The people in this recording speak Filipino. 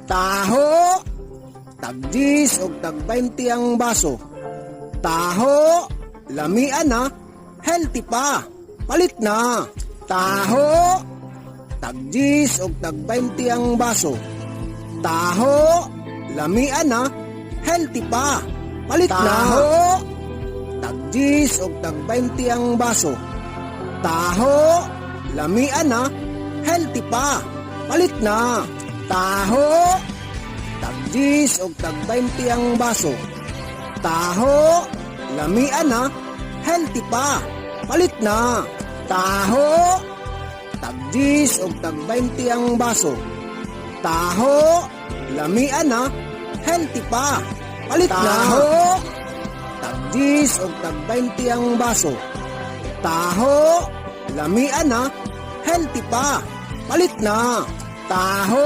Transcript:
Taho, tag-10 o tag-20 ang baso. Taho, lamian na, healthy pa, palit na. Taho, tag-10 o tag-20 ang baso. Taho, lamian na, healthy pa, palit na. Taho, tag-10 o tag-20 ang baso. Taho, lamian na, healthy pa, palit na. Taho, tag-10 o tag-20 ang baso. Taho, lamian na, healthy pa, palit na. Taho, tag-10 o tag-20 ang baso. Taho, lamian na, healthy pa, palit na. Taho, tag-10 o tag-20 ang baso. Taho, lamian na, healthy pa, palit na. Taho,